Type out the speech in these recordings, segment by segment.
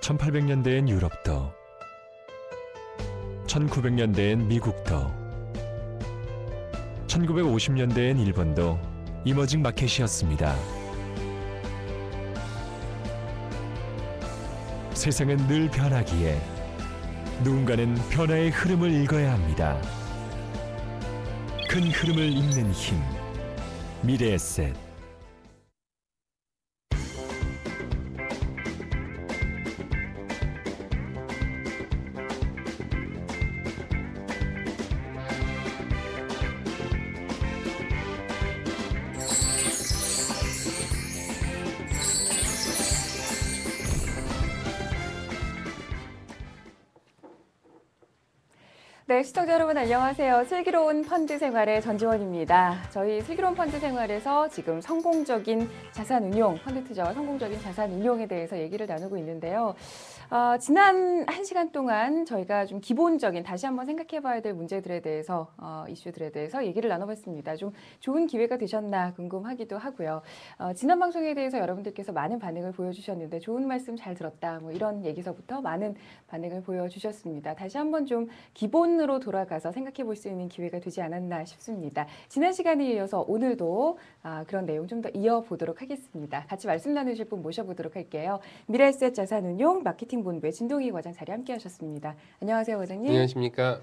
1800년대엔 유럽도, 1900년대엔 미국도, 1950년대엔 일본도 이머징 마켓이었습니다. 세상은 늘 변하기에 누군가는 변화의 흐름을 읽어야 합니다. 큰 흐름을 읽는 힘, 미래에셋. 네, 시청자 여러분 안녕하세요. 슬기로운 펀드 생활의 전지원입니다. 저희 슬기로운 펀드 생활에서 지금 성공적인 자산 운용, 펀드 투자와 성공적인 자산 운용에 대해서 얘기를 나누고 있는데요. 지난 1시간 동안 저희가 좀 기본적인 다시 한번 생각해 봐야 될 문제들에 대해서 이슈들에 대해서 얘기를 나눠봤습니다. 좀 좋은 기회가 되셨나 궁금하기도 하고요. 지난 방송에 대해서 여러분들께서 많은 반응을 보여주셨는데 좋은 말씀 잘 들었다 뭐 이런 얘기서부터 많은 반응을 보여주셨습니다. 다시 한번 좀 기본으로 돌아가서 생각해 볼 수 있는 기회가 되지 않았나 싶습니다. 지난 시간에 이어서 오늘도 그런 내용 좀 더 이어보도록 하겠습니다. 같이 말씀 나누실 분 모셔보도록 할게요. 미래에셋 자산운용 마케팅 본부의 진동희 과장 자리 함께 하셨습니다. 안녕하세요, 과장님. 안녕하십니까.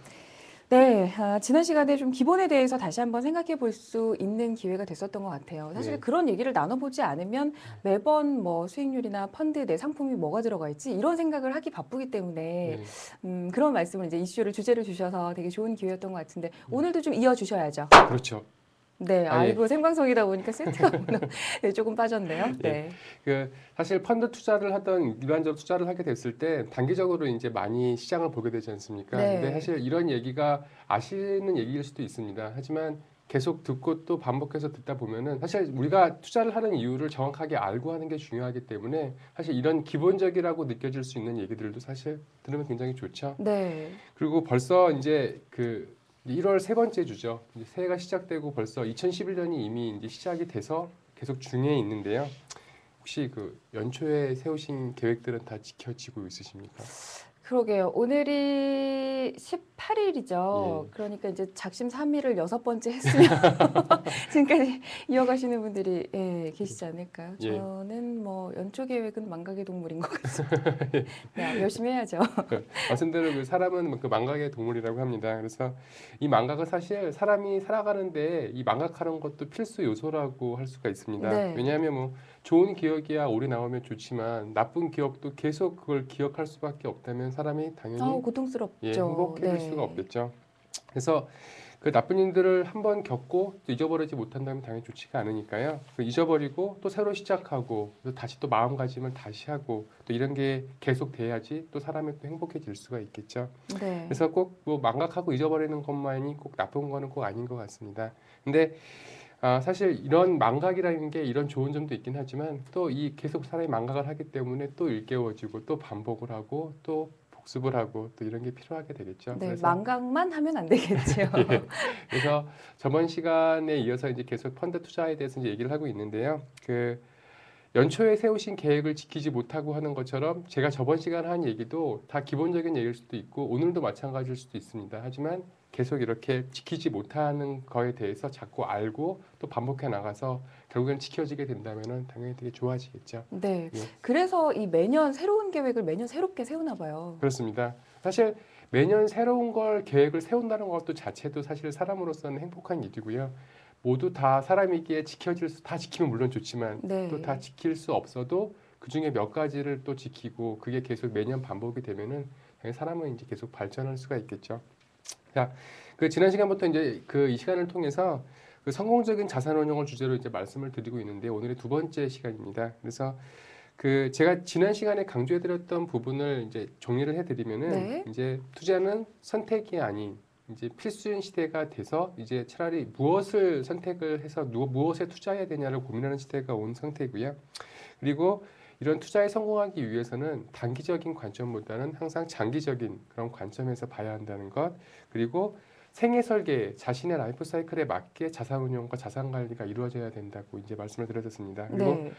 네, 지난 시간에 좀 기본에 대해서 다시 한번 생각해 볼 수 있는 기회가 됐었던 것 같아요. 사실 네. 그런 얘기를 나눠보지 않으면 매번 뭐 수익률이나 펀드 내 상품이 뭐가 들어가 있지 이런 생각을 하기 바쁘기 때문에 그런 말씀을 이제 이슈를 주제를 주셔서 되게 좋은 기회였던 것 같은데 오늘도 좀 이어주셔야죠. 그렇죠. 네, 일부 생방송이다 보니까 세트가 네, 조금 빠졌네요. 네. 사실 펀드 투자를 하던 일반적으로 투자를 하게 됐을 때 단기적으로 이제 많이 시장을 보게 되지 않습니까? 네. 근데 사실 이런 얘기가 아시는 얘기일 수도 있습니다. 하지만 계속 듣고 또 반복해서 듣다 보면은 사실 우리가 투자를 하는 이유를 정확하게 알고 하는 게 중요하기 때문에 사실 이런 기본적이라고 느껴질 수 있는 얘기들도 사실 들으면 굉장히 좋죠. 네. 그리고 벌써 이제 1월 세 번째 주죠. 이제 새해가 시작되고 벌써 2011년이 이미 이제 시작이 돼서 계속 중에 있는데요. 혹시 연초에 세우신 계획들은 다 지켜지고 있으십니까? 그러게요. 오늘이 18일이죠. 예. 그러니까 이제 작심 3일을 6번째 했으면 지금까지 이어가시는 분들이 계시지 않을까요? 예. 저는 뭐 연초 계획은 망각의 동물인 것 같습니다. 네, 열심히 해야죠. 말씀대로 사람은 망각의 동물이라고 합니다. 그래서 이 망각은 사실 사람이 살아가는데 이 망각하는 것도 필수 요소라고 할 수가 있습니다. 네. 왜냐하면 뭐 좋은 기억이야 오래 나오면 좋지만 나쁜 기억도 계속 그걸 기억할 수밖에 없다면 사람이 당연히 고통스럽죠. 행복해질 수가 없겠죠. 그래서 그 나쁜 일들을 한번 겪고 또 잊어버리지 못한다면 당연히 좋지가 않으니까요. 잊어버리고 또 새로 시작하고 또 다시 또 마음가짐을 다시 하고 또 이런 게 계속 돼야지 또 사람이 또 행복해질 수가 있겠죠. 네. 그래서 꼭 뭐 망각하고 잊어버리는 것만이 꼭 나쁜 거는 꼭 아닌 것 같습니다. 근데 사실 이런 망각이라는 게 이런 좋은 점도 있긴 하지만 또 이 계속 사람이 망각을 하기 때문에 또 일깨워지고 또 반복을 하고 또 복습을 하고 또 이런 게 필요하게 되겠죠. 네, 그래서 망각만 하면 안 되겠죠. 예, 그래서 저번 시간에 이어서 이제 계속 펀드 투자에 대해서 이제 얘기를 하고 있는데요. 연초에 세우신 계획을 지키지 못하고 하는 것처럼 제가 저번 시간에 한 얘기도 다 기본적인 얘기일 수도 있고 오늘도 마찬가지일 수도 있습니다. 하지만 계속 이렇게 지키지 못하는 거에 대해서 자꾸 알고 또 반복해 나가서 결국엔 지켜지게 된다면은 당연히 되게 좋아지겠죠. 네. 예. 그래서 이 매년 새로운 계획을 매년 새롭게 세우나 봐요. 그렇습니다. 사실 매년 새로운 걸 계획을 세운다는 것도 자체도 사실 사람으로서는 행복한 일이고요. 모두 다 사람이기에 다 지키면 물론 좋지만 네. 또 다 지킬 수 없어도 그 중에 몇 가지를 또 지키고 그게 계속 매년 반복이 되면은 사람은 이제 계속 발전할 수가 있겠죠. 자, 지난 시간부터 이제 이 시간을 통해서 성공적인 자산 운용을 주제로 이제 말씀을 드리고 있는데 오늘의 두 번째 시간입니다. 그래서 제가 지난 시간에 강조해드렸던 부분을 이제 정리를 해드리면은 네. 이제 투자는 선택이 아닌 이제 필수인 시대가 돼서 이제 차라리 무엇을 선택을 해서 무엇에 투자해야 되냐를 고민하는 시대가 온 상태고요. 그리고 이런 투자에 성공하기 위해서는 단기적인 관점보다는 항상 장기적인 그런 관점에서 봐야 한다는 것. 그리고 생애 설계, 자신의 라이프 사이클에 맞게 자산 운용과 자산 관리가 이루어져야 된다고 이제 말씀을 드렸습니다. 그리고 네.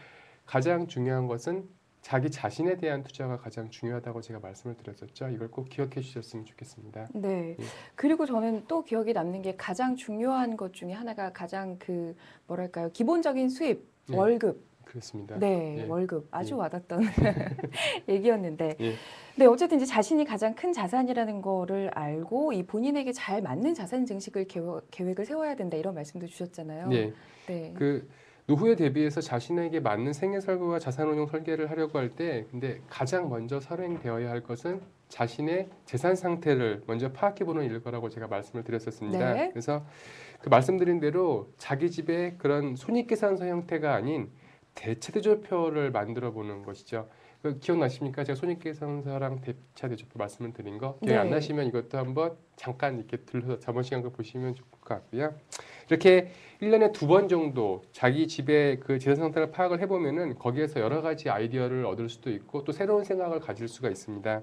가장 중요한 것은 자기 자신에 대한 투자가 가장 중요하다고 제가 말씀을 드렸었죠. 이걸 꼭 기억해 주셨으면 좋겠습니다. 네. 예. 그리고 저는 또 기억에 남는 게 가장 중요한 것 중에 하나가 가장 그 뭐랄까요? 기본적인 수입, 네. 월급. 그렇습니다. 네, 예. 월급. 아주 예. 와닿던 얘기였는데. 예. 네, 어쨌든 이제 자신이 가장 큰 자산이라는 거를 알고 이 본인에게 잘 맞는 자산 증식을 계획을 세워야 된다 이런 말씀도 주셨잖아요. 예. 네. 그 노후에 대비해서 자신에게 맞는 생애 설계와 자산 운용 설계를 하려고 할 때 근데 가장 먼저 선행되어야 할 것은 자신의 재산 상태를 먼저 파악해 보는 일거라고 제가 말씀을 드렸었습니다. 네. 그래서 그 말씀드린 대로 자기 집에 그런 손익계산서 형태가 아닌 대차대조표를 만들어 보는 것이죠. 그 기억나십니까? 제가 손익계산서랑 대차대조표 말씀을 드린 거 기억 안 네. 나시면 이것도 한번 잠깐 이렇게 들러서 저번 시간 거 보시면 좋을 것 같고요. 이렇게 1년에 2번 정도 자기 집의 그 재산 상태를 파악을 해보면은 거기에서 여러 가지 아이디어를 얻을 수도 있고 또 새로운 생각을 가질 수가 있습니다.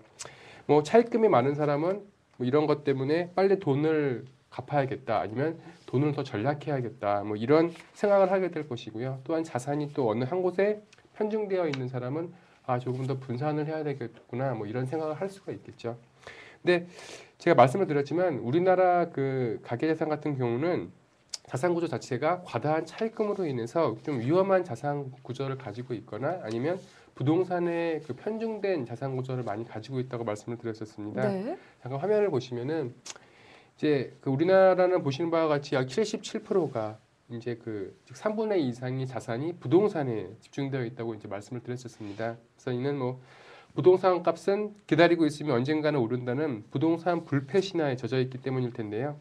뭐 차입금이 많은 사람은 뭐 이런 것 때문에 빨리 돈을 갚아야겠다 아니면 돈을 더 절약해야겠다 뭐 이런 생각을 하게 될 것이고요. 또한 자산이 또 어느 한 곳에 편중되어 있는 사람은 아 조금 더 분산을 해야 되겠구나 뭐 이런 생각을 할 수가 있겠죠. 근데 제가 말씀을 드렸지만 우리나라 그 가계자산 같은 경우는 자산 구조 자체가 과다한 차입금으로 인해서 좀 위험한 자산 구조를 가지고 있거나 아니면 부동산의 그 편중된 자산 구조를 많이 가지고 있다고 말씀을 드렸었습니다. 네. 잠깐 화면을 보시면은 이제 그 우리나라는 보시는 바와 같이 약 77%가 이제 그 3분의 2 이상의 자산이 부동산에 집중되어 있다고 이제 말씀을 드렸었습니다. 그래서 이는 뭐 부동산 값은 기다리고 있으면 언젠가는 오른다는 부동산 불패 신화에 젖어 있기 때문일 텐데요.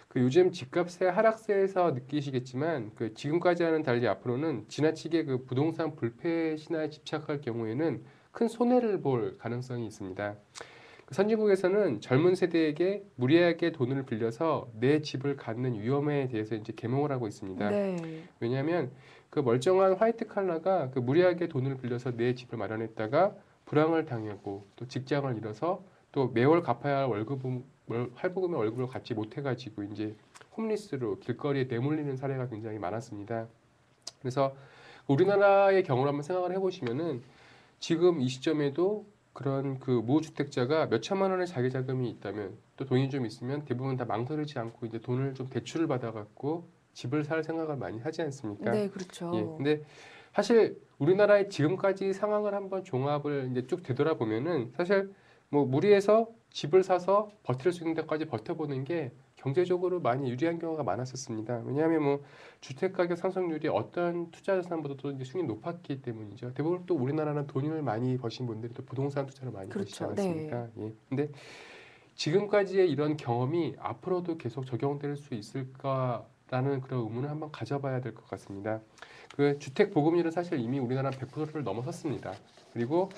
그 요즘 집값의 하락세에서 느끼시겠지만 그 지금까지와는 달리 앞으로는 지나치게 그 부동산 불패 신화에 집착할 경우에는 큰 손해를 볼 가능성이 있습니다. 그 선진국에서는 젊은 세대에게 무리하게 돈을 빌려서 내 집을 갖는 위험에 대해서 이제 계몽을 하고 있습니다. 네. 왜냐하면 그 멀쩡한 화이트 칼라가 그 무리하게 돈을 빌려서 내 집을 마련했다가 불황을 당하고 또 직장을 잃어서 또 매월 갚아야 할 할부금의 월급을 갚지 못해가지고 이제 홈리스로 길거리에 내몰리는 사례가 굉장히 많았습니다. 그래서 우리나라의 경우를 한번 생각을 해보시면은 지금 이 시점에도 그런 그 무주택자가 몇 천만 원의 자기 자금이 있다면 또 돈이 좀 있으면 대부분 다 망설이지 않고 이제 돈을 좀 대출을 받아갖고 집을 살 생각을 많이 하지 않습니까? 네, 그렇죠. 예. 근데 사실 우리나라의 지금까지 상황을 한번 종합을 이제 쭉 되돌아보면은 사실 뭐 무리해서 집을 사서 버틸 수 있는 데까지 버텨보는 게 경제적으로 많이 유리한 경우가 많았었습니다. 왜냐하면 뭐 주택 가격 상승률이 어떤 투자 자산보다도 이제 수익이 높았기 때문이죠. 대부분 또 우리나라는 돈을 많이 버신 분들이 또 부동산 투자를 많이 버시지 그렇죠. 않았습니까? 예. 근데 지금까지의 이런 경험이 앞으로도 계속 적용될 수 있을까라는 그런 의문을 한번 가져봐야 될 것 같습니다. 그 주택 보급률은 사실 이미 우리나라 100%를 넘어섰습니다. 그리고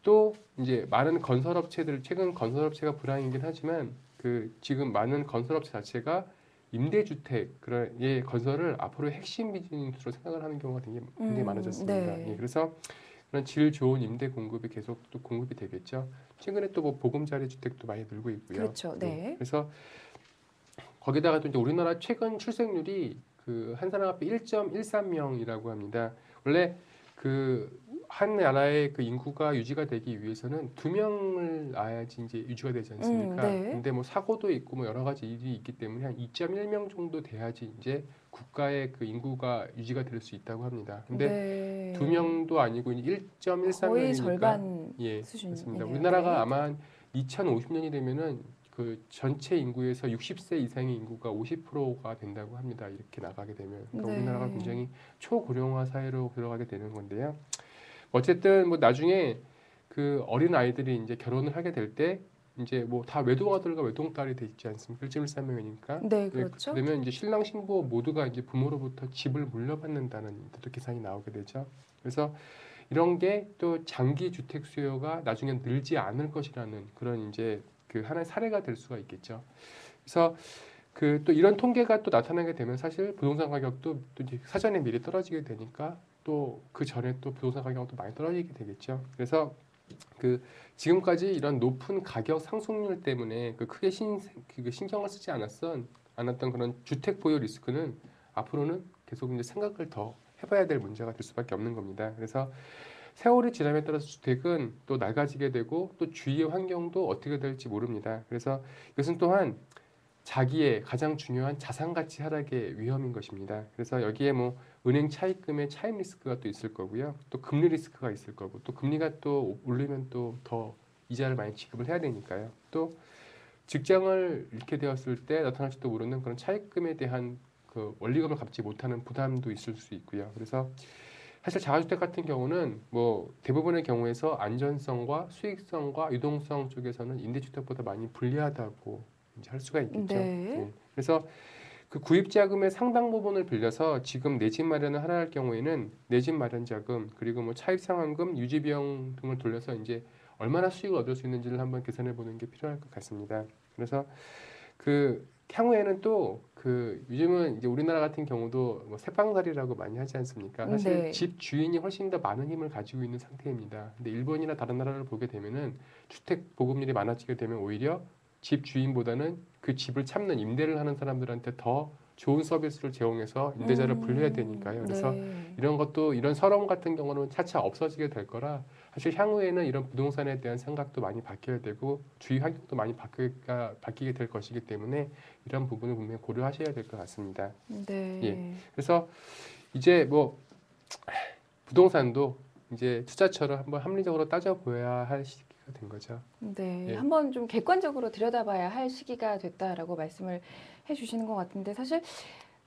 또 이제 많은 건설업체들 최근 건설업체가 불황이긴 하지만 그 지금 많은 건설업체 자체가 임대주택 그런 예 건설을 앞으로 핵심 비즈니스로 생각을 하는 경우가 굉장히 많아졌습니다. 네. 예, 그래서 그런 질 좋은 임대 공급이 계속 또 공급이 되겠죠. 최근에 또 뭐 보금자리 주택도 많이 늘고 있고요. 그렇죠. 네. 예, 그래서 거기다가 또 이제 우리나라 최근 출생률이 그 한 사람 앞에 1.13명이라고 합니다. 원래 그 한 나라의 그 인구가 유지가 되기 위해서는 2명을 낳아야지 이제 유지가 되지 않습니까? 네. 근데 뭐 사고도 있고 뭐 여러 가지 일이 있기 때문에 한 2.1명 정도 돼야지 이제 국가의 그 인구가 유지가 될 수 있다고 합니다. 근데 네. 2명도 아니고 1.13명이니까 거의 절반 예, 수준이네요. 그렇습니다. 우리나라가 네. 아마 한 2050년이 되면은 그 전체 인구에서 60세 이상의 인구가 50%가 된다고 합니다. 이렇게 나가게 되면 그러니까 네. 우리나라가 굉장히 초고령화 사회로 들어가게 되는 건데요. 어쨌든 뭐 나중에 그 어린 아이들이 이제 결혼을 하게 될 때 이제 뭐 다 외동아들과 외동딸이 되지 않습니까? 1.13명이니까. 네, 그렇죠. 그러면 이제 신랑 신부 모두가 이제 부모로부터 집을 물려받는다는 또 계산이 나오게 되죠. 그래서 이런 게 또 장기 주택 수요가 나중에 늘지 않을 것이라는 그런 이제 그 하나의 사례가 될 수가 있겠죠. 그래서 그 또 이런 통계가 또 나타나게 되면 사실 부동산 가격도 또 이제 사전에 미리 떨어지게 되니까 또 그 전에 또 부동산 가격도 많이 떨어지게 되겠죠. 그래서 그 지금까지 이런 높은 가격 상승률 때문에 그 크게 신경을 쓰지 않았던 그런 주택 보유 리스크는 앞으로는 계속 이제 생각을 더 해봐야 될 문제가 될 수밖에 없는 겁니다. 그래서 세월이 지남에 따라서 주택은 또 낡아지게 되고 또 주위의 환경도 어떻게 될지 모릅니다. 그래서 이것은 또한 자기의 가장 중요한 자산 가치 하락의 위험인 것입니다. 그래서 여기에 뭐 은행 차입금의 차입 리스크가 또 있을 거고요. 또 금리 리스크가 있을 거고 또 금리가 또 오르면 또 더 이자를 많이 지급을 해야 되니까요. 또 직장을 잃게 되었을 때 나타날지도 모르는 그런 차입금에 대한 그 원리금을 갚지 못하는 부담도 있을 수 있고요. 그래서 사실 자가주택 같은 경우는 뭐 대부분의 경우에서 안전성과 수익성과 유동성 쪽에서는 임대주택보다 많이 불리하다고 이제 할 수가 있겠죠. 네. 그래서 그 구입 자금의 상당 부분을 빌려서 지금 내 집 마련을 하라 할 경우에는 내 집 마련 자금 그리고 뭐 차입 상환금, 유지 비용 등을 돌려서 이제 얼마나 수익을 얻을 수 있는지를 한번 계산해 보는 게 필요할 것 같습니다. 그래서 그 향후에는 또 그 요즘은 이제 우리나라 같은 경우도 뭐 새빵살이라고 많이 하지 않습니까? 사실 네. 집 주인이 훨씬 더 많은 힘을 가지고 있는 상태입니다. 근데 일본이나 다른 나라를 보게 되면은 주택 보급률이 많아지게 되면 오히려 집 주인보다는 그 집을 참는 임대를 하는 사람들한테 더 좋은 서비스를 제공해서 임대자를 불려야 되니까요. 그래서 네. 이런 것도 이런 서러움 같은 경우는 차차 없어지게 될 거라 사실 향후에는 이런 부동산에 대한 생각도 많이 바뀌어야 되고 주위 환경도 많이 바뀌게 될 것이기 때문에 이런 부분을 분명히 고려하셔야 될 것 같습니다. 네. 예. 그래서 이제 뭐 부동산도 이제 투자처럼 한번 합리적으로 따져보아야 할 시기가 된 거죠. 네, 예. 한번 좀 객관적으로 들여다봐야 할 시기가 됐다라고 말씀을 해주시는 것 같은데 사실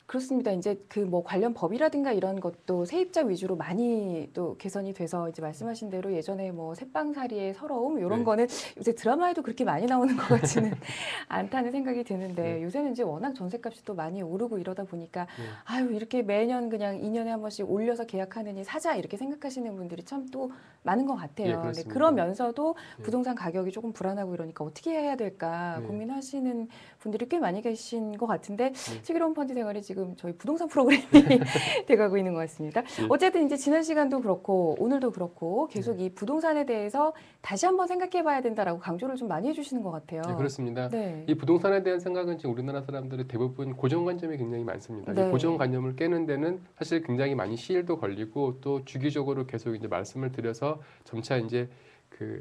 그렇습니다. 이제 그 뭐 관련 법이라든가 이런 것도 세입자 위주로 많이 또 개선이 돼서 이제 말씀하신 대로 예전에 뭐 새빵살이의 서러움 이런 네. 거는 요새 드라마에도 그렇게 많이 나오는 것 같지는 않다는 생각이 드는데 네. 요새는 이제 워낙 전셋값이 또 많이 오르고 이러다 보니까 네. 아유 이렇게 매년 그냥 2년에 한 번씩 올려서 계약하느니 사자 이렇게 생각하시는 분들이 참 또 많은 것 같아요. 예, 근데 그렇습니다. 그러면서도 네. 부동산 가격이 조금 불안하고 이러니까 어떻게 해야 될까 네. 고민하시는 분들이 꽤 많이 계신 것 같은데 네. 슬기로운 펀드 생활이 지금 저희 부동산 프로그램이 돼가고 있는 것 같습니다. 예. 어쨌든 이제 지난 시간도 그렇고 오늘도 그렇고 계속 이 부동산에 대해서 다시 한번 생각해봐야 된다라고 강조를 좀 많이 해주시는 것 같아요. 네, 그렇습니다. 네. 이 부동산에 대한 생각은 지금 우리나라 사람들의 대부분 고정관념이 굉장히 많습니다. 네. 이 고정관념을 깨는 데는 사실 굉장히 많이 시일도 걸리고 또 주기적으로 계속 이제 말씀을 드려서 점차 이제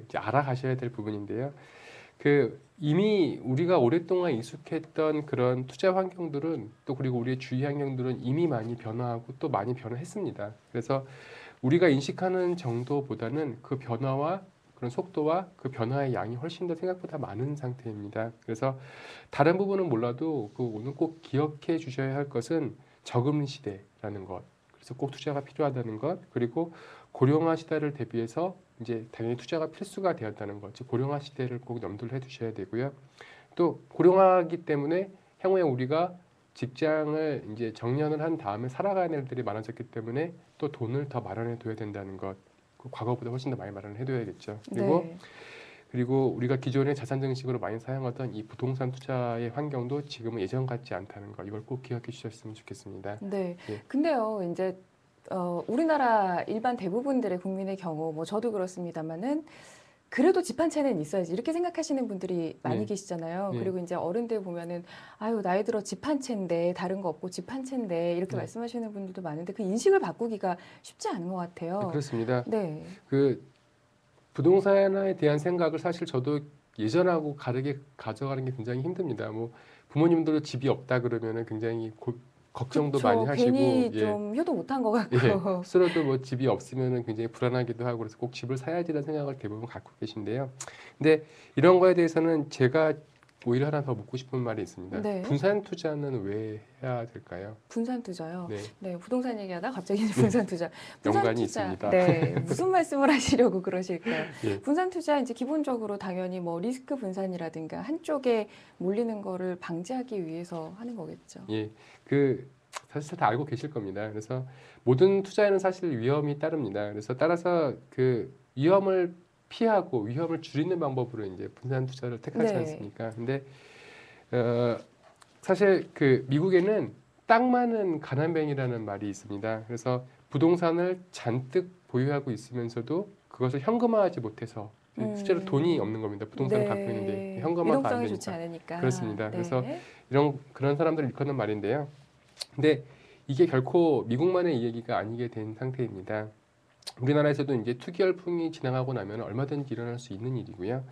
이제 알아가셔야 될 부분인데요. 이미 우리가 오랫동안 익숙했던 그런 투자 환경들은 또 그리고 우리의 주위 환경들은 이미 많이 변화하고 또 많이 변화했습니다. 그래서 우리가 인식하는 정도보다는 그 변화와 그런 속도와 그 변화의 양이 훨씬 더 생각보다 많은 상태입니다. 그래서 다른 부분은 몰라도 오늘 꼭 기억해 주셔야 할 것은 저금리 시대라는 것. 그래서 꼭 투자가 필요하다는 것. 그리고 고령화 시대를 대비해서 이제 당연히 투자가 필수가 되었다는 것. 즉 고령화 시대를 꼭 염두를 해 두셔야 되고요. 또 고령화이기 때문에 향후에 우리가 직장을 이제 정년을 한 다음에 살아가야 할 일들이 많아졌기 때문에 또 돈을 더 마련해 둬야 된다는 것. 과거보다 훨씬 더 많이 마련을 해둬야겠죠. 네. 그리고 우리가 기존에 자산 증식으로 많이 사용하던 이 부동산 투자의 환경도 지금은 예전 같지 않다는 거 이걸 꼭 기억해 주셨으면 좋겠습니다. 네. 예. 근데요, 이제 우리나라 일반 대부분들의 국민의 경우, 뭐 저도 그렇습니다만은 그래도 집 한 채는 있어야지 이렇게 생각하시는 분들이 많이 네. 계시잖아요. 네. 그리고 이제 어른들 보면은 아유 나이 들어 집 한 채인데 다른 거 없고 집 한 채인데 이렇게 네. 말씀하시는 분들도 많은데 그 인식을 바꾸기가 쉽지 않은 것 네, 같아요. 그렇습니다. 네. 부동산에 대한 생각을 사실 저도 예전하고 다르게 가져가는 게 굉장히 힘듭니다. 뭐 부모님들도 집이 없다 그러면은 굉장히 걱정도 그쵸. 많이 하시고 괜히 예. 좀 효도 못한 것 같고. 예, 스스로도 뭐 집이 없으면은 굉장히 불안하기도 하고 그래서 꼭 집을 사야지라는 생각을 대부분 갖고 계신데요. 근데 이런 거에 대해서는 제가 오히려 하나 더 묻고 싶은 말이 있습니다. 네. 분산 투자는 왜 해야 될까요? 분산 투자요. 네, 네, 부동산 얘기하다 갑자기 분산 투자. 연관이 있습니다. 네, 무슨 말씀을 하시려고 그러실까요? 예. 분산 투자 이제 기본적으로 당연히 뭐 리스크 분산이라든가 한쪽에 몰리는 거를 방지하기 위해서 하는 거겠죠. 예, 사실 다 알고 계실 겁니다. 그래서 모든 투자에는 사실 위험이 따릅니다. 그래서 따라서 위험을 피하고 위험을 줄이는 방법으로 이제 분산 투자를 택하지 네. 않습니까? 근데 사실 미국에는 땅 많은 가난뱅이라는 말이 있습니다. 그래서 부동산을 잔뜩 보유하고 있으면서도 그것을 현금화하지 못해서 실제로 돈이 없는 겁니다. 부동산을 갖고 있는데 현금화가 안 유동성이 좋지 되니까. 않으니까. 그렇습니다. 네. 그래서 그런 사람들을 일컫는 말인데요. 근데 이게 결코 미국만의 이야기가 아니게 된 상태입니다. 우리나라에서도 이제 투기 열풍이 지나가고 나면 얼마든지 일어날 수 있는 일이고요.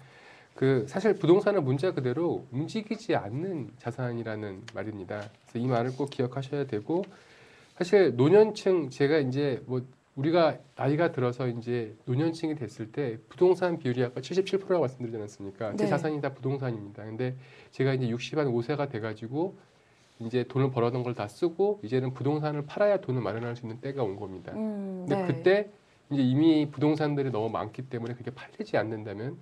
그 사실 부동산은 문자 그대로 움직이지 않는 자산이라는 말입니다. 그래서 이 말을 꼭 기억하셔야 되고 사실 노년층 제가 이제 뭐 우리가 나이가 들어서 이제 노년층이 됐을 때 부동산 비율이 아까 77%라고 말씀드리지 않았습니까? 제 네. 자산이 다 부동산입니다. 근데 제가 이제 65세가 돼가지고 이제 돈을 벌어둔 걸 다 쓰고 이제는 부동산을 팔아야 돈을 마련할 수 있는 때가 온 겁니다. 근데 네. 그때 이제 이미 부동산들이 너무 많기 때문에 그게 팔리지 않는다면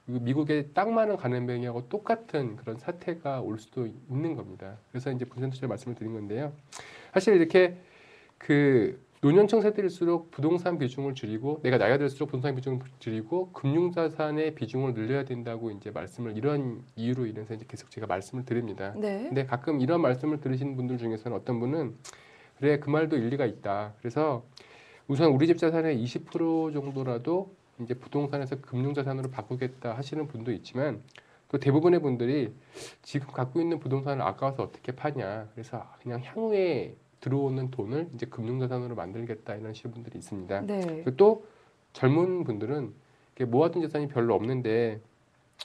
미국의 딱 많은 가난뱅이하고 똑같은 그런 사태가 올 수도 있는 겁니다. 그래서 이제 분산 투자 말씀을 드린 건데요. 사실 이렇게 그 노년층 세대일수록 부동산 비중을 줄이고 내가 나이가 들수록 부동산 비중을 줄이고 금융자산의 비중을 늘려야 된다고 이제 말씀을 이런 이유로 인해서 이제 계속 제가 말씀을 드립니다. 네. 근데 가끔 이런 말씀을 들으시는 분들 중에서는 어떤 분은 그래 그 말도 일리가 있다. 그래서 우선 우리 집 자산의 20% 정도라도 이제 부동산에서 금융자산으로 바꾸겠다 하시는 분도 있지만 또 대부분의 분들이 지금 갖고 있는 부동산을 아까워서 어떻게 파냐. 그래서 그냥 향후에 들어오는 돈을 이제 금융자산으로 만들겠다 이런 식의 분들이 있습니다. 네. 그리고 또 젊은 분들은 이렇게 모아둔 자산이 별로 없는데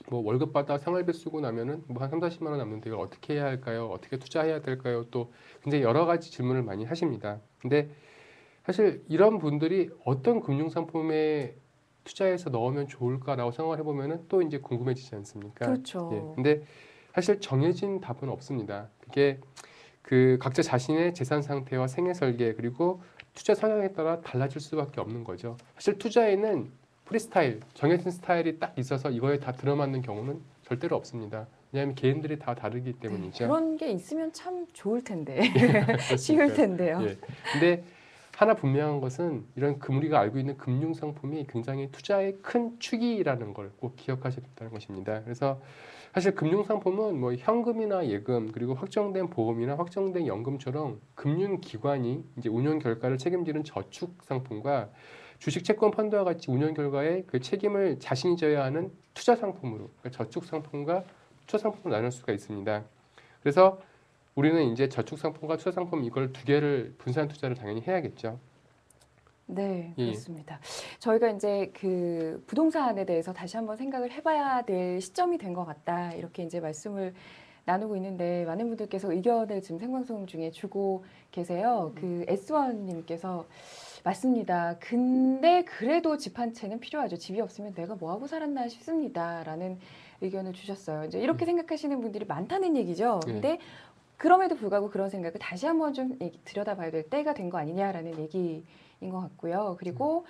뭐 월급 받아 생활비 쓰고 나면은 뭐 한 3, 40만 원 남는데 이걸 어떻게 해야 할까요? 어떻게 투자해야 될까요? 또 굉장히 여러 가지 질문을 많이 하십니다. 근데 사실 이런 분들이 어떤 금융상품에 투자해서 넣으면 좋을까라고 생각을 해보면은 또 이제 궁금해지지 않습니까? 그렇죠. 예. 근데 사실 정해진 답은 없습니다. 그게 그 각자 자신의 재산 상태와 생애 설계 그리고 투자 성향에 따라 달라질 수밖에 없는 거죠. 사실 투자에는 프리스타일, 정해진 스타일이 딱 있어서 이거에 다 들어맞는 경우는 절대로 없습니다. 왜냐하면 개인들이 다 다르기 때문이죠. 그런 게 있으면 참 좋을 텐데. 쉬울 텐데요. 예. 근데 하나 분명한 것은 이런 우리가 알고 있는 금융 상품이 굉장히 투자의 큰 축이라는 걸 꼭 기억하셔야 된다는 것입니다. 그래서 사실 금융 상품은 뭐 현금이나 예금 그리고 확정된 보험이나 확정된 연금처럼 금융 기관이 이제 운용 결과를 책임지는 저축 상품과 주식 채권 펀드와 같이 운용 결과에 그 책임을 자신이 져야 하는 투자 상품으로 그러니까 저축 상품과 투자 상품으로 나눌 수가 있습니다. 그래서 우리는 이제 저축 상품과 투자 상품 이걸 두 개를 분산 투자를 당연히 해야겠죠. 네, 예. 그렇습니다. 저희가 이제 그 부동산에 대해서 다시 한번 생각을 해봐야 될 시점이 된 것 같다. 이렇게 이제 말씀을 나누고 있는데 많은 분들께서 의견을 지금 생방송 중에 주고 계세요. 그 S1님께서 맞습니다. 근데 그래도 집 한 채는 필요하죠. 집이 없으면 내가 뭐 하고 살았나 싶습니다. 라는 의견을 주셨어요. 이제 이렇게 생각하시는 분들이 많다는 얘기죠. 예. 근데 그럼에도 불구하고 그런 생각을 다시 한번 좀 들여다봐야 될 때가 된 거 아니냐라는 얘기인 것 같고요. 그리고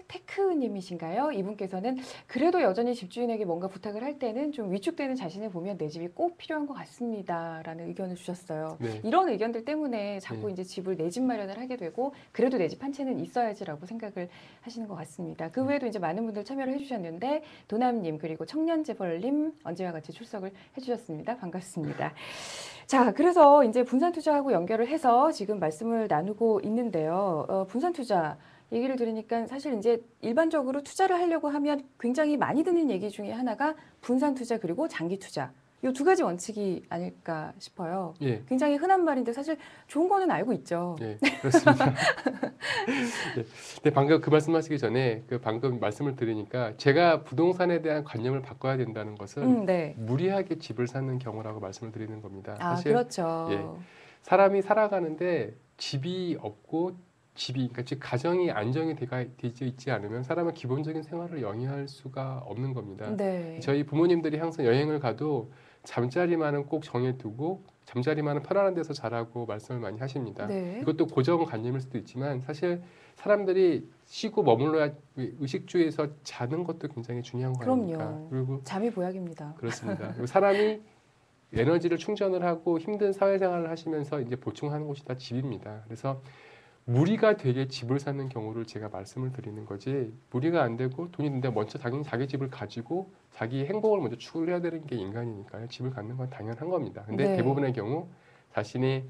테크님이신가요? 이분께서는 그래도 여전히 집주인에게 뭔가 부탁을 할 때는 좀 위축되는 자신을 보면 내 집이 꼭 필요한 것 같습니다라는 의견을 주셨어요. 네. 이런 의견들 때문에 자꾸 네. 이제 집을 내 집 마련을 하게 되고 그래도 내 집 한 채는 있어야지라고 생각을 하시는 것 같습니다. 그 외에도 이제 많은 분들 참여를 해주셨는데 도남님 그리고 청년재벌님 언제와 같이 출석을 해주셨습니다. 반갑습니다. 자, 그래서 이제 분산 투자하고 연결을 해서 지금 말씀을 나누고 있는데요. 분산 투자 얘기를 들으니까 사실 이제 일반적으로 투자를 하려고 하면 굉장히 많이 듣는 얘기 중에 하나가 분산 투자 그리고 장기 투자. 이 두 가지 원칙이 아닐까 싶어요. 예. 굉장히 흔한 말인데 사실 좋은 거는 알고 있죠. 예, 그렇습니다. 예. 근데 방금 그 말씀하시기 전에 그 방금 말씀을 들으니까 제가 부동산에 대한 관념을 바꿔야 된다는 것은 네. 무리하게 집을 사는 경우라고 말씀을 드리는 겁니다. 아, 사실 그렇죠. 예. 사람이 살아가는데 집이 없고 그러니까 즉 가정이 안정이 되지 있지 않으면 사람은 기본적인 생활을 영위할 수가 없는 겁니다. 네. 저희 부모님들이 항상 여행을 가도 잠자리만은 꼭 정해두고 잠자리만은 편안한 데서 자라고 말씀을 많이 하십니다. 네. 이것도 고정관념일 수도 있지만 사실 사람들이 쉬고 머물러야 의식주에서 자는 것도 굉장히 중요한 거 아닙니까? 그럼요. 그리고 잠이 보약입니다. 그렇습니다. 그리고 사람이 에너지를 충전을 하고 힘든 사회생활을 하시면서 이제 보충하는 곳이 다 집입니다. 그래서 무리가 되게 집을 사는 경우를 제가 말씀을 드리는 거지 무리가 안 되고 돈이 있는데 먼저 당연히 자기 집을 가지고 자기 행복을 먼저 추구를 해야 되는 게 인간이니까요. 집을 갖는 건 당연한 겁니다. 근데 네. 대부분의 경우 자신의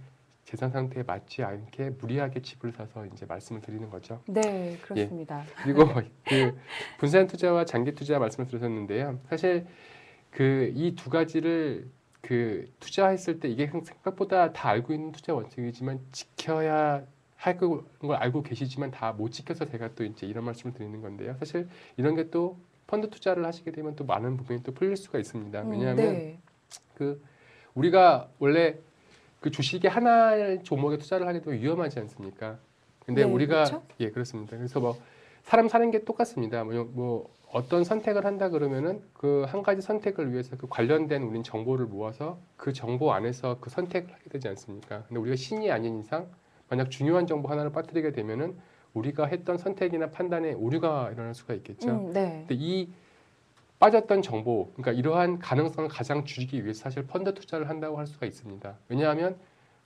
재산 상태에 맞지 않게 무리하게 집을 사서 이제 말씀을 드리는 거죠. 네, 그렇습니다. 그리고 그 분산 투자와 장기 투자 말씀을 드렸는데요. 사실 그 이 두 가지를 그 투자했을 때 이게 생각보다 다 알고 있는 투자 원칙이지만 지켜야 할 걸 알고 계시지만 다 못 지켜서 제가 또 이제 이런 말씀을 드리는 건데요. 사실 이런 게 또 펀드 투자를 하시게 되면 또 많은 부분이 또 풀릴 수가 있습니다. 왜냐하면 네. 그 우리가 원래 그 주식의 하나의 종목에 투자를 하게 되면 위험하지 않습니까? 근데 네, 우리가 그렇죠? 예 그렇습니다. 그래서 뭐 사람 사는 게 똑같습니다. 뭐 어떤 선택을 한다 그러면은 그 한 가지 선택을 위해서 그 관련된 우린 정보를 모아서 그 정보 안에서 그 선택을 하게 되지 않습니까? 근데 우리가 신이 아닌 이상 만약 중요한 정보 하나를 빠뜨리게 되면은 우리가 했던 선택이나 판단에 오류가 일어날 수가 있겠죠. 네. 근데 이 빠졌던 정보, 그러니까 이러한 가능성을 가장 줄이기 위해서 사실 펀드 투자를 한다고 할 수가 있습니다. 왜냐하면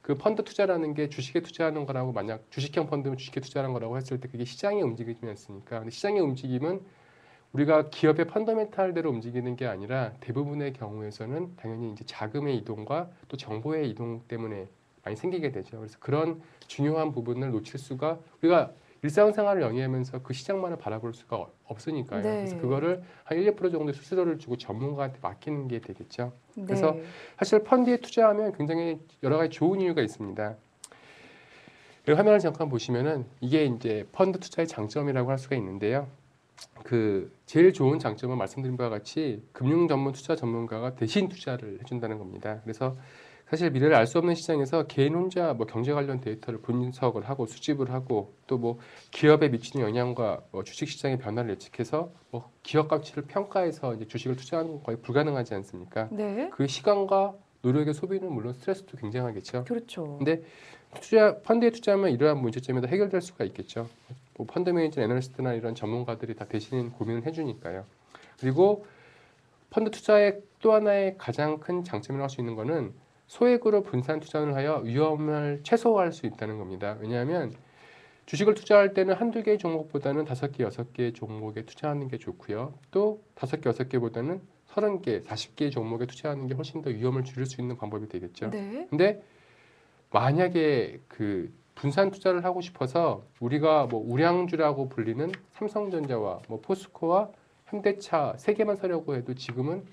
그 펀드 투자라는 게 주식에 투자하는 거라고 만약 주식형 펀드면 주식에 투자하는 거라고 했을 때 그게 시장의 움직임이었으니까. 근데 시장의 움직임은 우리가 기업의 펀더멘탈대로 움직이는 게 아니라 대부분의 경우에서는 당연히 이제 자금의 이동과 또 정보의 이동 때문에 많이 생기게 되죠. 그래서 그런 중요한 부분을 놓칠 수가 우리가 일상생활을 영위하면서 그 시장만을 바라볼 수가 없으니까요. 네. 그래서 그거를 한 1, 2% 정도 수수료를 주고 전문가한테 맡기는 게 되겠죠. 그래서 네. 사실 펀드에 투자하면 굉장히 여러 가지 좋은 이유가 있습니다. 이 화면을 잠깐 보시면은 이게 이제 펀드 투자의 장점이라고 할 수가 있는데요. 그 제일 좋은 장점은 말씀드린 바와 같이 금융 전문 투자 전문가가 대신 투자를 해준다는 겁니다. 그래서 사실 미래를 알 수 없는 시장에서 개인 혼자 뭐 경제 관련 데이터를 분석을 하고 수집을 하고 또 뭐 기업에 미치는 영향과 뭐 주식 시장의 변화를 예측해서 뭐 기업 가치를 평가해서 이제 주식을 투자하는 건 거의 불가능하지 않습니까? 네. 그 시간과 노력의 소비는 물론 스트레스도 굉장하겠죠. 그렇죠. 근데 펀드에 투자하면 이러한 문제점이 다 해결될 수가 있겠죠. 뭐 펀드 매니저 애널리스트나 이런 전문가들이 다 대신 고민을 해주니까요. 그리고 펀드 투자의 또 하나의 가장 큰 장점이라고 할 수 있는 거는 소액으로 분산 투자를 하여 위험을 최소화할 수 있다는 겁니다. 왜냐하면 주식을 투자할 때는 한두 개의 종목보다는 5개, 6개의 종목에 투자하는 게 좋고요. 또 5개, 6개보다는 30개, 40개의 종목에 투자하는 게 훨씬 더 위험을 줄일 수 있는 방법이 되겠죠. 네. 근데 만약에 그 분산 투자를 하고 싶어서 우리가 뭐 우량주라고 불리는 삼성전자와 뭐 포스코와 현대차 세 개만 사려고 해도 지금은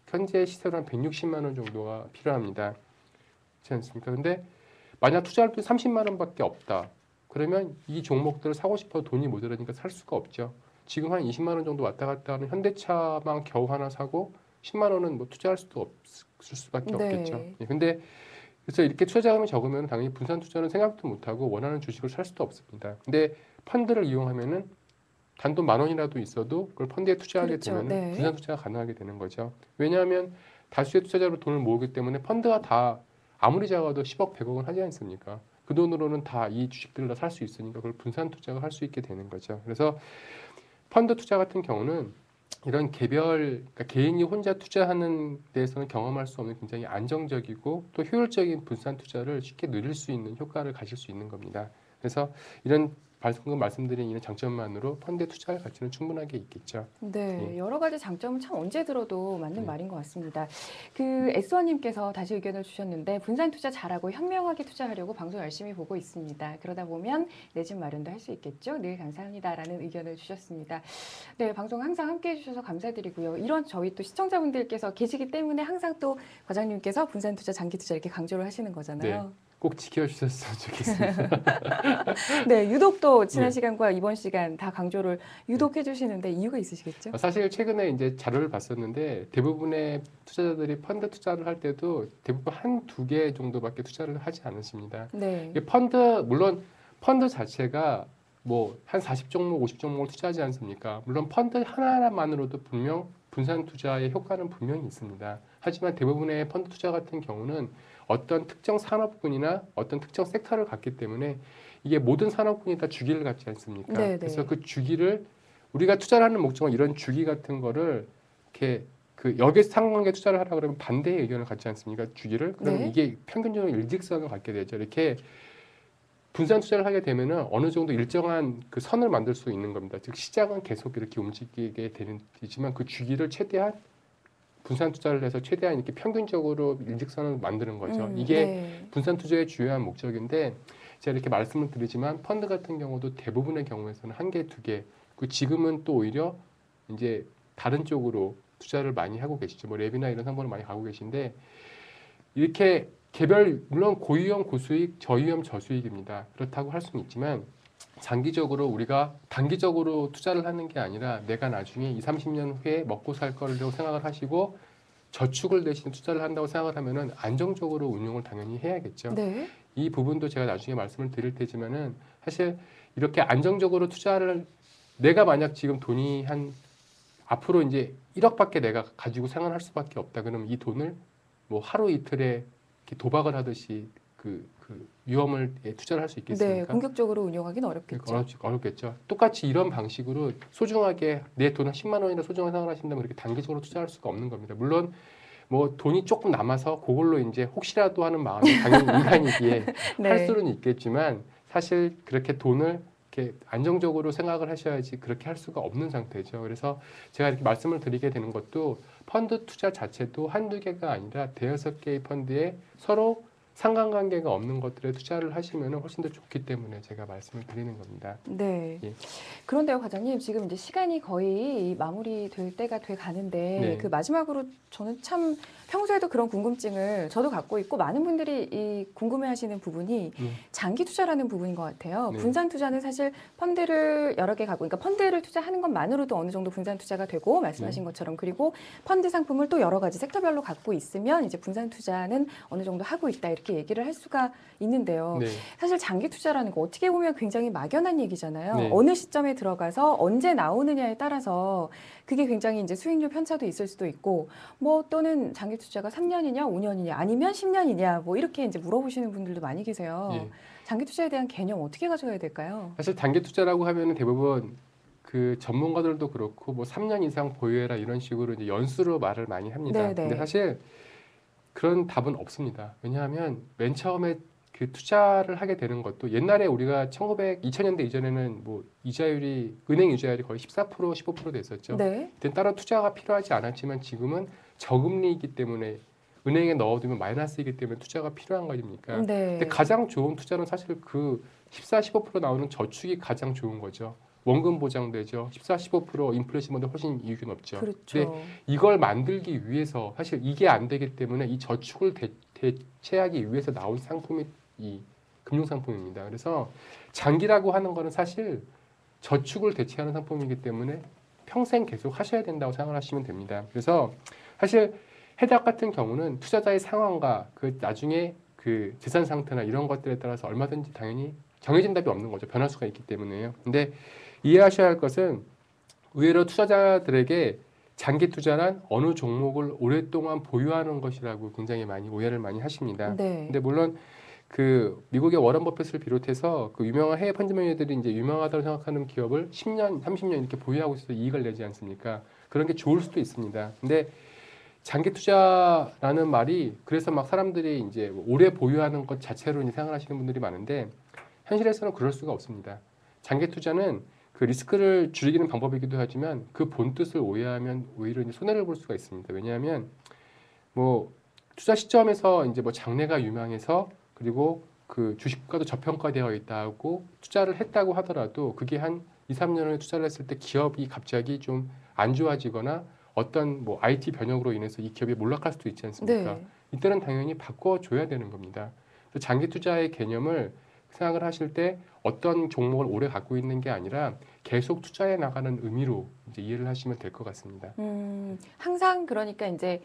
현재 시세로 한 160만 원 정도가 필요합니다. 그렇지 않습니까? 근데 만약 투자할 때 30만 원밖에 없다. 그러면 이 종목들을 사고 싶어도 돈이 모자라니까 살 수가 없죠. 지금 한 20만 원 정도 왔다 갔다 하는 현대차만 겨우 하나 사고 10만 원은 뭐 투자할 수도 없을 수밖에 네. 없겠죠. 예, 근데 그래서 이렇게 투자 자금이 적으면 당연히 분산 투자는 생각도 못하고 원하는 주식을 살 수도 없습니다. 근데 펀드를 이용하면은 단돈 10,000원이라도 있어도 그걸 펀드에 투자하게 그렇죠. 되면 네. 분산 투자가 가능하게 되는 거죠. 왜냐하면 다수의 투자자로 돈을 모으기 때문에 펀드가 다 아무리 작아도 10억, 100억은 하지 않습니까? 그 돈으로는 다 이 주식들을 다 살 수 있으니까 그걸 분산 투자를 할 수 있게 되는 거죠. 그래서 펀드 투자 같은 경우는 이런 그러니까 개인이 혼자 투자하는 데에서는 경험할 수 없는 굉장히 안정적이고 또 효율적인 분산 투자를 쉽게 누릴 수 있는 효과를 가질 수 있는 겁니다. 그래서 이런 방금 말씀드린 이런 장점만으로 펀드에 투자할 가치는 충분하게 있겠죠. 네, 예. 여러 가지 장점은 참 언제 들어도 맞는 네. 말인 것 같습니다. 그 에스원님께서 다시 의견을 주셨는데 분산 투자 잘하고 현명하게 투자하려고 방송 열심히 보고 있습니다. 그러다 보면 내 집 마련도 할 수 있겠죠. 늘 감사합니다라는 의견을 주셨습니다. 네, 방송 항상 함께해 주셔서 감사드리고요. 이런 저희 또 시청자분들께서 계시기 때문에 항상 또 과장님께서 분산 투자, 장기 투자 이렇게 강조를 하시는 거잖아요. 꼭 지켜주셨으면 좋겠습니다. 네, 유독 또 지난 예. 시간과 이번 시간 다 강조를 유독 해주시는데 이유가 있으시겠죠? 사실 최근에 이제 자료를 봤었는데 대부분의 투자자들이 펀드 투자를 할 때도 대부분 한 두 개 정도밖에 투자를 하지 않으십니다. 네, 이게 물론 펀드 자체가 뭐 한 40종목, 50종목을 투자하지 않습니까? 물론 펀드 하나만으로도 분명 분산 투자의 효과는 분명히 있습니다. 하지만 대부분의 펀드 투자 같은 경우는 어떤 특정 산업군이나 어떤 특정 섹터를 갖기 때문에 이게 모든 산업군이 다 주기를 갖지 않습니까? 네, 네. 그래서 그 주기를 우리가 투자를 하는 목적은 이런 주기 같은 거를 이렇게 그 여기에 상관관계 투자를 하라 그러면 반대의 의견을 갖지 않습니까? 주기를 그러면 네. 이게 평균적으로 일직선을 갖게 되죠. 이렇게 분산 투자를 하게 되면은 어느 정도 일정한 그 선을 만들 수 있는 겁니다. 즉 시장은 계속 이렇게 움직이게 되지만 그 주기를 최대한 분산 투자를 해서 최대한 이렇게 평균적으로 일직선을 만드는 거죠. 이게 네. 분산 투자의 주요한 목적인데 제가 이렇게 말씀을 드리지만 펀드 같은 경우도 대부분의 경우에서는 한 개, 두 개. 그 지금은 또 오히려 이제 다른 쪽으로 투자를 많이 하고 계시죠. 뭐 랩이나 이런 상품을 많이 가고 계신데 이렇게 개별 물론 고위험 고수익, 저위험 저수익입니다. 그렇다고 할 수는 있지만 장기적으로 우리가 단기적으로 투자를 하는 게 아니라 내가 나중에 20, 30년 후에 먹고 살 거라고 생각을 하시고 저축을 대신 투자를 한다고 생각을 하면은 안정적으로 운용을 당연히 해야겠죠. 네. 이 부분도 제가 나중에 말씀을 드릴 테지만은 사실 이렇게 안정적으로 투자를 내가 만약 지금 돈이 한 앞으로 이제 1억밖에 내가 가지고 생활할 수밖에 없다. 그러면 이 돈을 뭐 하루 이틀에 이렇게 도박을 하듯이 그 위험을 투자를 할 수 있겠습니까? 네, 공격적으로 운영하기는 어렵겠죠. 어렵겠죠. 똑같이 이런 방식으로 소중하게 내 돈 한 10만 원이나 소중한 생활을 하신다면 이렇게 단기적으로 투자할 수가 없는 겁니다. 물론 뭐 돈이 조금 남아서 그걸로 이제 혹시라도 하는 마음이 당연히 인간이기에 네. 할 수는 있겠지만 사실 그렇게 돈을 이렇게 안정적으로 생각을 하셔야지 그렇게 할 수가 없는 상태죠. 그래서 제가 이렇게 말씀을 드리게 되는 것도 펀드 투자 자체도 한두 개가 아니라 대여섯 개의 펀드에 서로 상관관계가 없는 것들에 투자를 하시면 훨씬 더 좋기 때문에 제가 말씀을 드리는 겁니다. 네. 예. 그런데요, 과장님, 지금 이제 시간이 거의 마무리될 때가 돼 가는데 네. 그 마지막으로 저는 참 평소에도 그런 궁금증을 저도 갖고 있고 많은 분들이 이 궁금해하시는 부분이 장기 투자라는 부분인 것 같아요. 네. 분산 투자는 사실 펀드를 여러 개 갖고, 그러니까 펀드를 투자하는 것만으로도 어느 정도 분산 투자가 되고 말씀하신 것처럼 그리고 펀드 상품을 또 여러 가지 섹터별로 갖고 있으면 이제 분산 투자는 어느 정도 하고 있다 이렇게 얘기를 할 수가 있는데요. 네. 사실 장기 투자라는 거 어떻게 보면 굉장히 막연한 얘기잖아요. 네. 어느 시점에 들어가서 언제 나오느냐에 따라서 그게 굉장히 이제 수익률 편차도 있을 수도 있고 뭐 또는 장기 투자가 3년이냐 5년이냐 아니면 10년이냐 뭐 이렇게 이제 물어보시는 분들도 많이 계세요. 예. 장기 투자에 대한 개념 어떻게 가져가야 될까요? 사실 단기 투자라고 하면은 대부분 그 전문가들도 그렇고 뭐 3년 이상 보유해라 이런 식으로 이제 연수로 말을 많이 합니다. 네네. 근데 사실 그런 답은 없습니다. 왜냐하면 맨 처음에 그 투자를 하게 되는 것도 옛날에 우리가 2000년대 이전에는 뭐 이자율이 은행 이자율이 거의 14% 15% 됐었죠. 네. 그때 따로 투자가 필요하지 않았지만 지금은 저금리이기 때문에 은행에 넣어두면 마이너스이기 때문에 투자가 필요한 거 아닙니까? 네. 근데 가장 좋은 투자는 사실 그 14, 15% 나오는 저축이 가장 좋은 거죠. 원금 보장되죠. 14, 15% 인플레이션보다 훨씬 이익이 높죠. 그렇죠. 근데 이걸 만들기 위해서 사실 이게 안 되기 때문에 이 저축을 대체하기 위해서 나온 상품이 이 금융상품입니다. 그래서 장기라고 하는 거는 사실 저축을 대체하는 상품이기 때문에 평생 계속 하셔야 된다고 생각하시면 됩니다. 그래서 사실 해답 같은 경우는 투자자의 상황과 그 나중에 그 재산 상태나 이런 것들에 따라서 얼마든지 당연히 정해진 답이 없는 거죠. 변할 수가 있기 때문에요. 근데 이해하셔야 할 것은 의외로 투자자들에게 장기 투자란 어느 종목을 오랫동안 보유하는 것이라고 굉장히 많이 오해를 많이 하십니다. 네. 근데 물론 그 미국의 워런 버핏을 비롯해서 그 유명한 해외 펀드 매니저들이 이제 유명하다고 생각하는 기업을 10년, 30년 이렇게 보유하고 있어서 이익을 내지 않습니까? 그런 게 좋을 수도 있습니다. 근데 장기 투자라는 말이 그래서 막 사람들이 이제 오래 보유하는 것 자체로 이제 생각하시는 분들이 많은데 현실에서는 그럴 수가 없습니다. 장기 투자는 그 리스크를 줄이기는 방법이기도 하지만 그 본 뜻을 오해하면 오히려 이제 손해를 볼 수가 있습니다. 왜냐하면 뭐 투자 시점에서 이제 뭐 장래가 유망해서 그리고 그 주식과도 저평가되어 있다고 투자를 했다고 하더라도 그게 한 2, 3년 후에 투자를 했을 때 기업이 갑자기 좀 안 좋아지거나 어떤 뭐 IT 변혁으로 인해서 이 기업이 몰락할 수도 있지 않습니까? 네. 이때는 당연히 바꿔줘야 되는 겁니다. 그래서 장기 투자의 개념을 생각을 하실 때 어떤 종목을 오래 갖고 있는 게 아니라 계속 투자해 나가는 의미로 이제 이해를 하시면 될 것 같습니다. 항상 그러니까 이제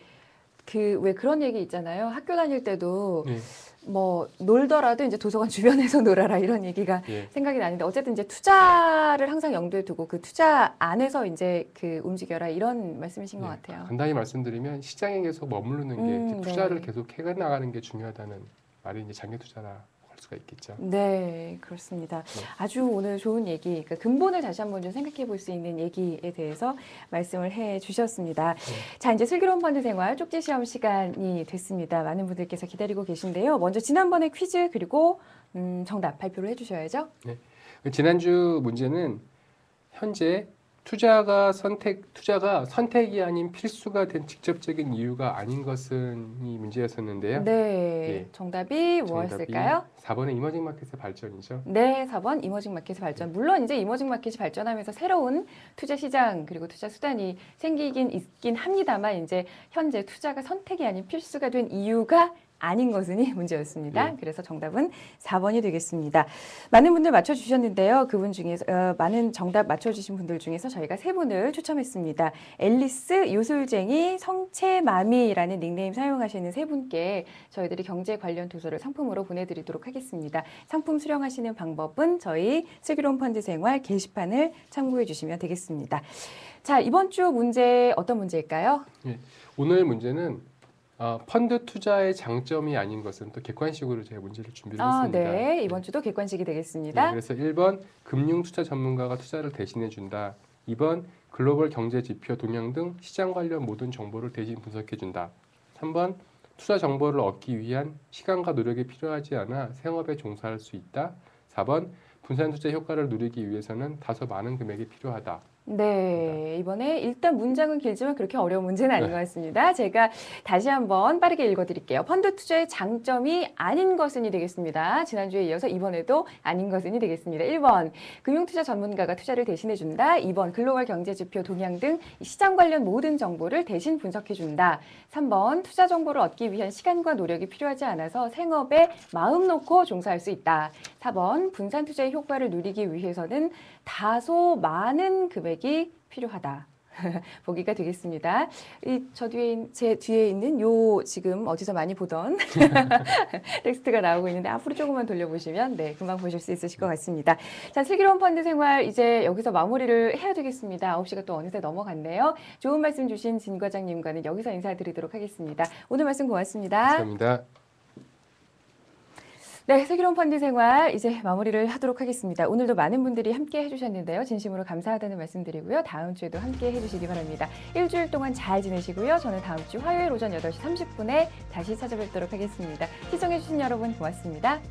그 왜 그런 얘기 있잖아요. 학교 다닐 때도 네. 뭐 놀더라도 이제 도서관 주변에서 놀아라 이런 얘기가 예. 생각이 나는데 어쨌든 이제 투자를 항상 염두에 두고 그 투자 안에서 이제 그 움직여라 이런 말씀이신 것 예. 같아요. 간단히 말씀드리면 시장에 계속 머무르는 게 이제 투자를 네. 계속 해 나가는 게 중요하다는 말이 이제 장기 투자라 할 수가 있겠죠. 네, 그렇습니다. 네. 아주 오늘 좋은 얘기, 그러니까 근본을 다시 한번 좀 생각해 볼 수 있는 얘기에 대해서 말씀을 해 주셨습니다. 자, 이제 슬기로운 펀드 생활 쪽지 시험 시간이 됐습니다. 많은 분들께서 기다리고 계신데요. 먼저 지난번에 퀴즈 그리고 정답 발표를 해 주셔야죠. 지난주 문제는 현재 투자가 선택이 아닌 필수가 된 직접적인 이유가 아닌 것은 이 문제였었는데요. 네, 예. 정답이 뭐였을까요? 4번의 이머징 마켓의 발전이죠. 네, 4번 이머징 마켓의 발전. 물론 이제 이머징 마켓이 발전하면서 새로운 투자 시장 그리고 투자 수단이 생기긴 있긴 합니다만 이제 현재 투자가 선택이 아닌 필수가 된 이유가 아닌 것은이 문제였습니다. 네. 그래서 정답은 4번이 되겠습니다. 많은 분들 맞춰주셨는데요. 그분 중에서 많은 정답 맞춰주신 분들 중에서 저희가 3분을 추첨했습니다. 앨리스, 요술쟁이, 성채마미라는 닉네임 사용하시는 3분께 저희들이 경제 관련 도서를 상품으로 보내드리도록 하겠습니다. 상품 수령하시는 방법은 저희 슬기로운 펀드생활 게시판을 참고해 주시면 되겠습니다. 자, 이번 주 문제 어떤 문제일까요? 네. 오늘 문제는 펀드 투자의 장점이 아닌 것은 또 객관식으로 제가 문제를 준비를 했습니다. 네. 이번 주도 객관식이 되겠습니다. 네, 그래서 1번 금융 투자 전문가가 투자를 대신해 준다. 2번 글로벌 경제 지표 동향 등 시장 관련 모든 정보를 대신 분석해 준다. 3번 투자 정보를 얻기 위한 시간과 노력이 필요하지 않아 생업에 종사할 수 있다. 4번 분산 투자 효과를 누리기 위해서는 다소 많은 금액이 필요하다. 네, 이번에 일단 문장은 길지만 그렇게 어려운 문제는 아닌 것 같습니다. 제가 다시 한번 빠르게 읽어드릴게요. 펀드 투자의 장점이 아닌 것은이 되겠습니다. 지난주에 이어서 이번에도 아닌 것은이 되겠습니다. 1번, 금융투자 전문가가 투자를 대신해준다. 2번, 글로벌 경제지표 동향 등 시장 관련 모든 정보를 대신 분석해준다. 3번, 투자 정보를 얻기 위한 시간과 노력이 필요하지 않아서 생업에 마음 놓고 종사할 수 있다. 4번, 분산 투자의 효과를 누리기 위해서는 다소 많은 금액이 필요하다. 보기가 되겠습니다. 제 뒤에 있는 요 지금 어디서 많이 보던 텍스트가 나오고 있는데 앞으로 조금만 돌려보시면 네, 금방 보실 수 있으실 것 같습니다. 자, 슬기로운 펀드 생활 이제 여기서 마무리를 해야 되겠습니다. 9시가 또 어느새 넘어갔네요. 좋은 말씀 주신 진 과장님과는 여기서 인사드리도록 하겠습니다. 오늘 말씀 고맙습니다. 감사합니다. 네, 슬기로운 펀드 생활 이제 마무리를 하도록 하겠습니다. 오늘도 많은 분들이 함께 해주셨는데요. 진심으로 감사하다는 말씀드리고요. 다음 주에도 함께 해주시기 바랍니다. 일주일 동안 잘 지내시고요. 저는 다음 주 화요일 오전 8시 30분에 다시 찾아뵙도록 하겠습니다. 시청해주신 여러분 고맙습니다.